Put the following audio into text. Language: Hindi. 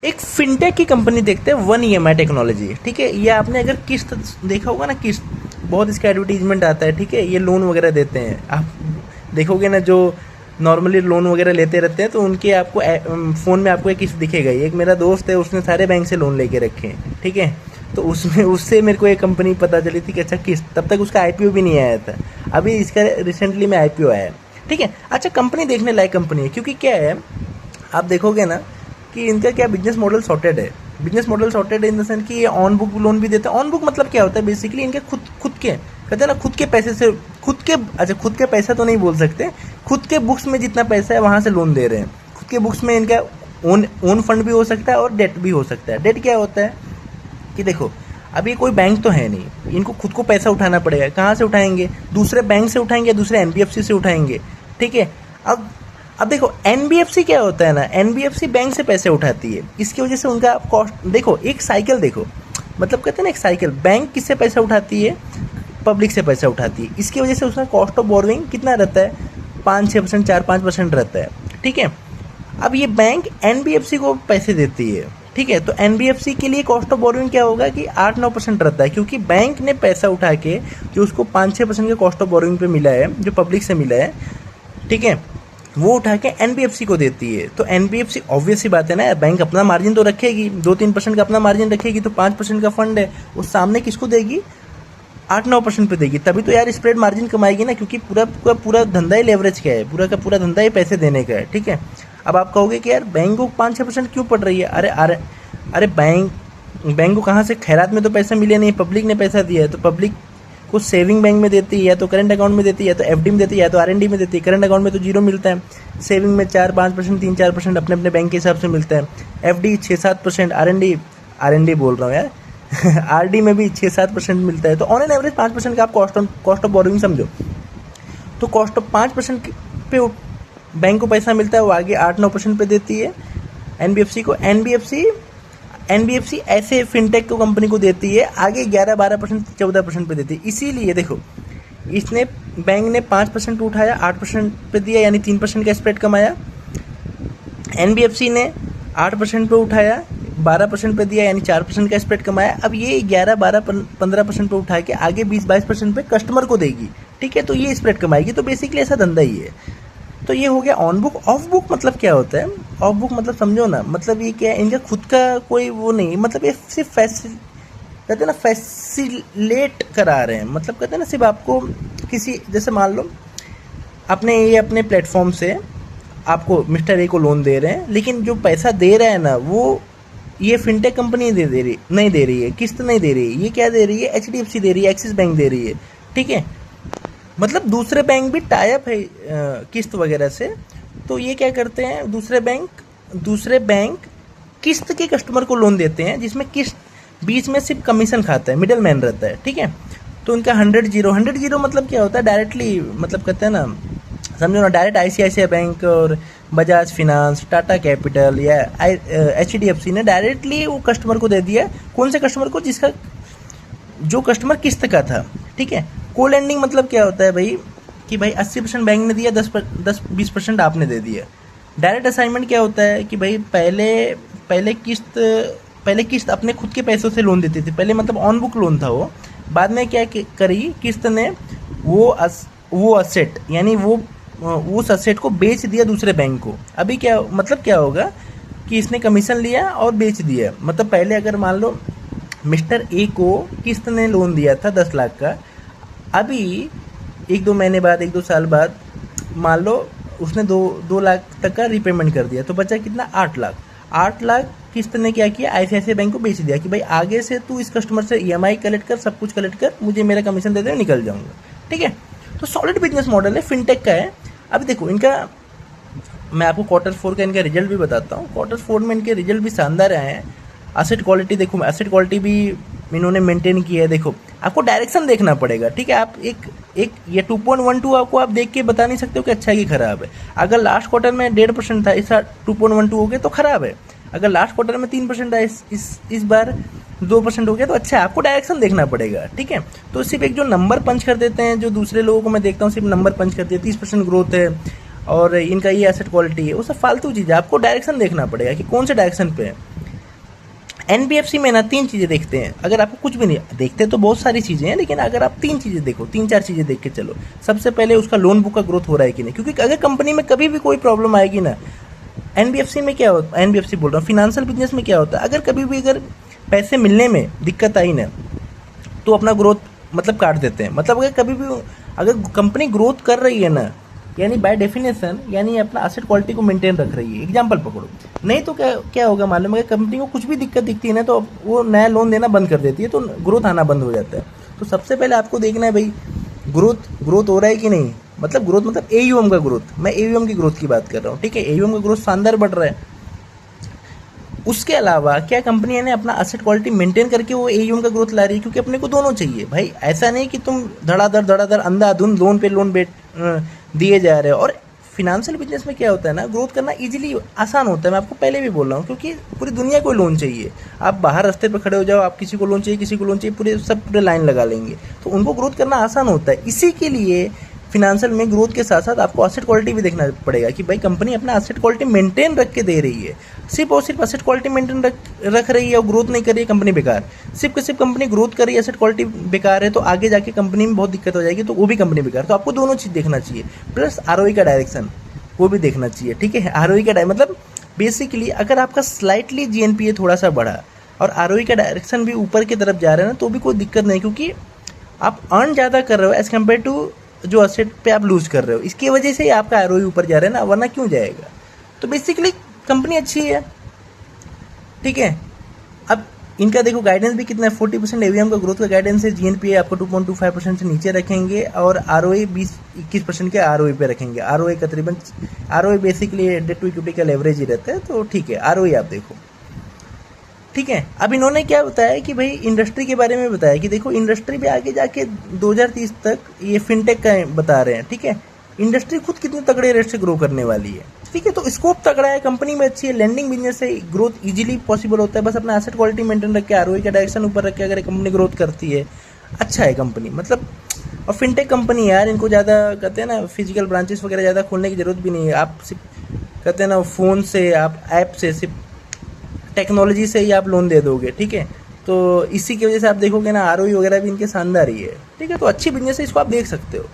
एक फिनटेक की कंपनी देखते हैं, वन ईएमआई टेक्नोलॉजी। ठीक है, ये आपने अगर किस्त देखा होगा ना, किस्त बहुत इसका एडवर्टीजमेंट आता है। ठीक है, ये लोन वगैरह देते हैं, आप देखोगे ना जो नॉर्मली लोन वगैरह लेते रहते हैं तो उनके आपको फ़ोन में आपको एक किस्त दिखेगा। एक मेरा दोस्त है, उसने सारे बैंक से लोन लेके रखे हैं। ठीक है, तो उसमें उससे मेरे को एक कंपनी पता चली थी कि अच्छा किस्त, तब तक उसका आईपीओ भी नहीं आया था, अभी इसका रिसेंटली में आईपीओ आया है। ठीक है, अच्छा कंपनी देखने लायक कंपनी है, क्योंकि क्या है आप देखोगे ना कि इनका क्या बिजनेस मॉडल सॉर्टेड है। बिजनेस मॉडल सॉर्टेड है इन द सेंस कि ये ऑन बुक लोन भी देते हैं। ऑन बुक मतलब क्या होता है, बेसिकली इनके खुद के कहते हैं ना, खुद के पैसे से खुद के पैसा तो नहीं बोल सकते, खुद के बुक्स में जितना पैसा है वहां से लोन दे रहे हैं। खुद के बुक्स में इनका ओन फंड भी हो सकता है और डेट भी हो सकता है। डेट क्या होता है कि देखो, अब ये कोई बैंक तो है नहीं, इनको खुद को पैसा उठाना पड़ेगा। कहाँ से उठाएंगे? दूसरे बैंक से उठाएंगे, दूसरे एनबीएफसी से उठाएंगे। ठीक है, अब देखो एनबीएफसी क्या होता है ना, एनबीएफसी बैंक से पैसे उठाती है, इसकी वजह से उनका कॉस्ट देखो, एक साइकिल देखो, मतलब कहते हैं ना एक साइकिल, बैंक किससे पैसा उठाती है? पब्लिक से पैसा उठाती है। इसकी वजह से उसका कॉस्ट ऑफ बोरोइंग कितना रहता है? 5-6%, 4-5% रहता है। ठीक है, अब ये बैंक एनबीएफसी को पैसे देती है। ठीक है, तो एनबीएफसी के लिए कॉस्ट ऑफ बोरोइंग क्या होगा कि 8-9% रहता है, क्योंकि बैंक ने पैसा उठा के जो उसको 5-6% के कॉस्ट ऑफ बोरोइंग पे मिला है, जो पब्लिक से मिला है, ठीक है, वो उठा के एनबीएफसी को देती है। तो एनबीएफसी ऑब्वियस सी बात है ना, बैंक अपना मार्जिन तो रखेगी, 2-3% का अपना मार्जिन रखेगी, तो 5% का फंड है, उस सामने किसको देगी? 8-9% पे देगी। तभी तो यार स्प्रेड मार्जिन कमाएगी ना, क्योंकि पूरा धंधा ही लेवरेज का है, पूरा का पूरा धंधा ही पैसे देने का है। ठीक है, अब आप कहोगे कि यार बैंक को 5-6% क्यों पड़ रही है? अरे बैंक को कहाँ से? खैरात में तो पैसा मिले नहीं, पब्लिक ने पैसा दिया है, तो पब्लिक को सेविंग बैंक में देती है, या तो करंट अकाउंट में देती है, या तो एफडी में देती है, या तो आरएनडी में देती है। करंट अकाउंट में तो 0 मिलता है, सेविंग में 4-5%, 3-4% अपने अपने बैंक के हिसाब से मिलता है, एफडी 6-7%, आरएनडी बोल रहा हूँ यार आरडी में भी 6-7% मिलता है। तो ऑन एन एवरेज 5% का आप कॉस्ट ऑफ बोरोइंग समझो। तो कॉस्ट ऑफ 5% पे बैंक को पैसा मिलता है, वो आगे 8-9% पे देती है एनबीएफसी को। एनबीएफसी ऐसे फिनटेक को कंपनी को देती है, आगे 11-12%, 14% पे देती है। इसीलिए देखो, इसने बैंक ने 5% उठाया, 8% पे दिया, यानी 3% का स्प्रेड कमाया। एनबीएफसी ने 8% पे उठाया, 12% पे दिया, यानी 4% का स्प्रेड कमाया। अब ये 11-12-15% पे उठा के आगे 20-22% पे कस्टमर को देगी। ठीक है, तो ये स्प्रेड कमाएगी। तो बेसिकली ऐसा धंधा ही है। तो ये हो गया ऑन बुक। ऑफ बुक मतलब क्या होता है? ऑफ बुक मतलब समझो ना, मतलब ये क्या है, इनका खुद का कोई वो नहीं, मतलब ये सिर्फ कहते हैं ना फैसिलेट करा रहे हैं। मतलब कहते हैं ना सिर्फ आपको किसी, जैसे मान लो अपने प्लेटफॉर्म से आपको मिस्टर ए को लोन दे रहे हैं, लेकिन जो पैसा दे रहा है ना, वो ये फिनटेक कंपनी नहीं दे रही है, किस्त नहीं दे रही है। ये क्या दे रही है? एचडीएफसी दे रही है, एक्सिस बैंक दे रही है। ठीक है, मतलब दूसरे बैंक भी टाई अप है किस्त वगैरह से। तो ये क्या करते हैं, दूसरे बैंक किस्त के कस्टमर को लोन देते हैं, जिसमें किस्त बीच में सिर्फ कमीशन खाता है, मिडल मैन रहता है। ठीक है, तो इनका 100 मतलब क्या होता है? डायरेक्टली, मतलब कहते हैं ना, समझो ना, डायरेक्ट आईसीआईसीआई बैंक और बजाज फिनांस, टाटा कैपिटल या एचडीएफसी ने डायरेक्टली वो कस्टमर को दे दिया। कौन से कस्टमर को? जो कस्टमर किस्त का था। ठीक है, को लेंडिंग मतलब क्या होता है भाई, कि भाई 80% बैंक ने दिया, 10-20% आपने दे दिया। डायरेक्ट असाइनमेंट क्या होता है कि भाई पहले किस्त अपने खुद के पैसों से लोन देती थी, पहले मतलब ऑन बुक लोन था वो। बाद में क्या करी किस्त ने, वो असेट, यानी वो उस असेट को बेच दिया दूसरे बैंक को। अभी क्या होगा कि इसने कमीशन लिया और बेच दिया। मतलब पहले अगर मान लो मिस्टर ए को किस्त ने लोन दिया था 10 लाख का, अभी 1-2 महीने बाद, 1-2 साल बाद मान लो उसने 2 लाख तक का रीपेमेंट कर दिया, तो बचा कितना? 8 लाख। 8 लाख किस्त ने क्या किया? आईसीआईसीआई बैंक को बेच दिया कि भाई आगे से तू इस कस्टमर से ईएमआई कलेक्ट कर, सब कुछ कलेक्ट कर, मुझे मेरा कमीशन दे दे, निकल जाऊंगा। ठीक है, तो सॉलिड बिजनेस मॉडल है, फिनटेक का है। अभी देखो इनका, मैं आपको Q4 का इनका रिजल्ट भी बताता हूँ। Q4 में इनके रिजल्ट भी शानदार आए हैं। एसेट क्वालिटी देखो, एसेट क्वालिटी भी इन्होंने मेंटेन की है। देखो आपको डायरेक्शन देखना पड़ेगा। ठीक है, आप एक ये 2.12 आपको आप देख के बता नहीं सकते हो कि अच्छा है कि खराब है। अगर लास्ट क्वार्टर में 1.5% था, इस बार 2.12 हो गया तो खराब है। अगर लास्ट क्वार्टर में 3% था, इस बार 2% हो गया तो अच्छा है। आपको डायरेक्शन देखना पड़ेगा। ठीक है, तो सिर्फ एक जो नंबर पंच कर देते हैं, जो दूसरे लोगों को मैं देखता हूँ सिर्फ नंबर पंच करते हैं, 30% ग्रोथ है और इनका ये एसेट क्वालिटी है, वो सब फालतू चीज़ है। आपको डायरेक्शन देखना पड़ेगा कि कौन से डायरेक्शन पे है। एनबीएफसी में ना 3 चीज़ें देखते हैं, अगर आपको कुछ भी नहीं देखते तो बहुत सारी चीज़ें हैं, लेकिन अगर आप 3 चीज़ें देखो, 3-4 चीज़ें देख के चलो। सबसे पहले उसका लोन बुक का ग्रोथ हो रहा है कि नहीं, क्योंकि अगर कंपनी में कभी भी कोई प्रॉब्लम आएगी ना, एनबीएफसी में क्या होता है, एनबीएफसी बोल रहा हूँ, फिनेंशियल बिजनेस में क्या होता है, अगर कभी भी अगर पैसे मिलने में दिक्कत आई ना, तो अपना ग्रोथ मतलब काट देते हैं। मतलब अगर कभी भी अगर कंपनी ग्रोथ कर रही है ना, यानी बाय डेफिनेशन यानी अपना एसेट क्वालिटी को मेंटेन रख रही है। एग्जांपल पकड़ो, नहीं तो क्या क्या होगा मालूम है, कंपनी को कुछ भी दिक्कत दिखती है ना, तो वो नया लोन देना बंद कर देती है, तो ग्रोथ आना बंद हो जाता है। तो सबसे पहले आपको देखना है भाई ग्रोथ ग्रोथ हो रहा है कि नहीं, मतलब ग्रोथ मतलब एयूएम का ग्रोथ, मैं एयूएम की ग्रोथ की बात कर रहा हूँ, ठीक है। एयूएम का ग्रोथ शानदार बढ़ रहा है। उसके अलावा क्या कंपनी ने अपना एसेट क्वालिटी मेंटेन करके वो एयूएम का ग्रोथ ला रही है, क्योंकि अपने को दोनों चाहिए भाई। ऐसा नहीं कि तुम धड़ाधड़ अंधाधुंध लोन पे लोन दिए जा रहे हो। और फिनेंशियल बिजनेस में क्या होता है ना, ग्रोथ करना इजीली आसान होता है। मैं आपको पहले भी बोल रहा हूँ, क्योंकि पूरी दुनिया को लोन चाहिए। आप बाहर रास्ते पे खड़े हो जाओ, आप किसी को लोन चाहिए, किसी को लोन चाहिए, पूरे लाइन लगा लेंगे, तो उनको ग्रोथ करना आसान होता है। इसी के लिए फिनेंशियल में ग्रोथ के साथ साथ आपको एसेट क्वालिटी भी देखना पड़ेगा कि भाई कंपनी अपना एसेट क्वालिटी मेंटेन रख के दे रही है। सिर्फ और सिर्फ एसेट क्वालिटी मेंटेन रख रही है और ग्रोथ नहीं कर रही है, कंपनी बेकार। सिर्फ के सिर्फ कंपनी ग्रोथ कर रही है, एसेट क्वालिटी बेकार है, तो आगे जाके कंपनी में बहुत दिक्कत हो जाएगी, तो वो भी कंपनी बेकार। तो आपको दोनों चीज़ देखना चाहिए, प्लस आरओई का डायरेक्शन वो भी देखना चाहिए, ठीक है। आरओई का मतलब बेसिकली अगर आपका स्लाइटली जीएनपीए थोड़ा सा बढ़ा और आरओई का डायरेक्शन भी ऊपर की तरफ जा रहा है ना, तो भी कोई दिक्कत नहीं, क्योंकि आप अर्न ज़्यादा कर रहे हो एज़ कम्पेयर टू जो असेट पे आप लूज कर रहे हो। इसकी वजह से ही आपका आरओई ऊपर जा रहा है ना, वरना क्यों जाएगा। तो बेसिकली कंपनी अच्छी है, ठीक है। अब इनका देखो गाइडेंस भी कितना है, 40% एवीएम का ग्रोथ का गाइडेंस है। जीएनपीए आपको 2.25% से नीचे रखेंगे और आरओई 20-21% के आरओई पे रखेंगे। आरओई तकरीबन ROE basically debt to equity का लेवरेज ही रहता है, तो ठीक है। आरओई आप देखो, ठीक है। अब इन्होंने क्या बताया कि भाई इंडस्ट्री के बारे में बताया कि देखो इंडस्ट्री भी आगे जाके 2030 तक ये फिनटेक का बता रहे हैं, ठीक है। इंडस्ट्री खुद कितने तगड़े रेट से ग्रो करने वाली है, ठीक है। तो स्कोप तगड़ा है, कंपनी में अच्छी है, लैंडिंग बिजनेस से ग्रोथ इजीली पॉसिबल होता है। बस अपना एसेट क्वालिटी मेंटेन रख के आरओई का डायरेक्शन ऊपर रख के अगर कंपनी ग्रोथ करती है, अच्छा है कंपनी मतलब। और फिनटेक कंपनी यार, इनको ज़्यादा कहते हैं ना फिजिकल ब्रांचेस वगैरह ज़्यादा खोलने की ज़रूरत भी नहीं है। आप सिर्फ कहते हैं ना फ़ोन से, आप ऐप से, सिर्फ टेक्नोलॉजी से ही आप लोन दे दोगे, ठीक है। तो इसी की वजह से आप देखोगे ना आरओई वगैरह भी इनके शानदार ही है, ठीक है। तो अच्छी बिजनेस है, इसको आप देख सकते हो।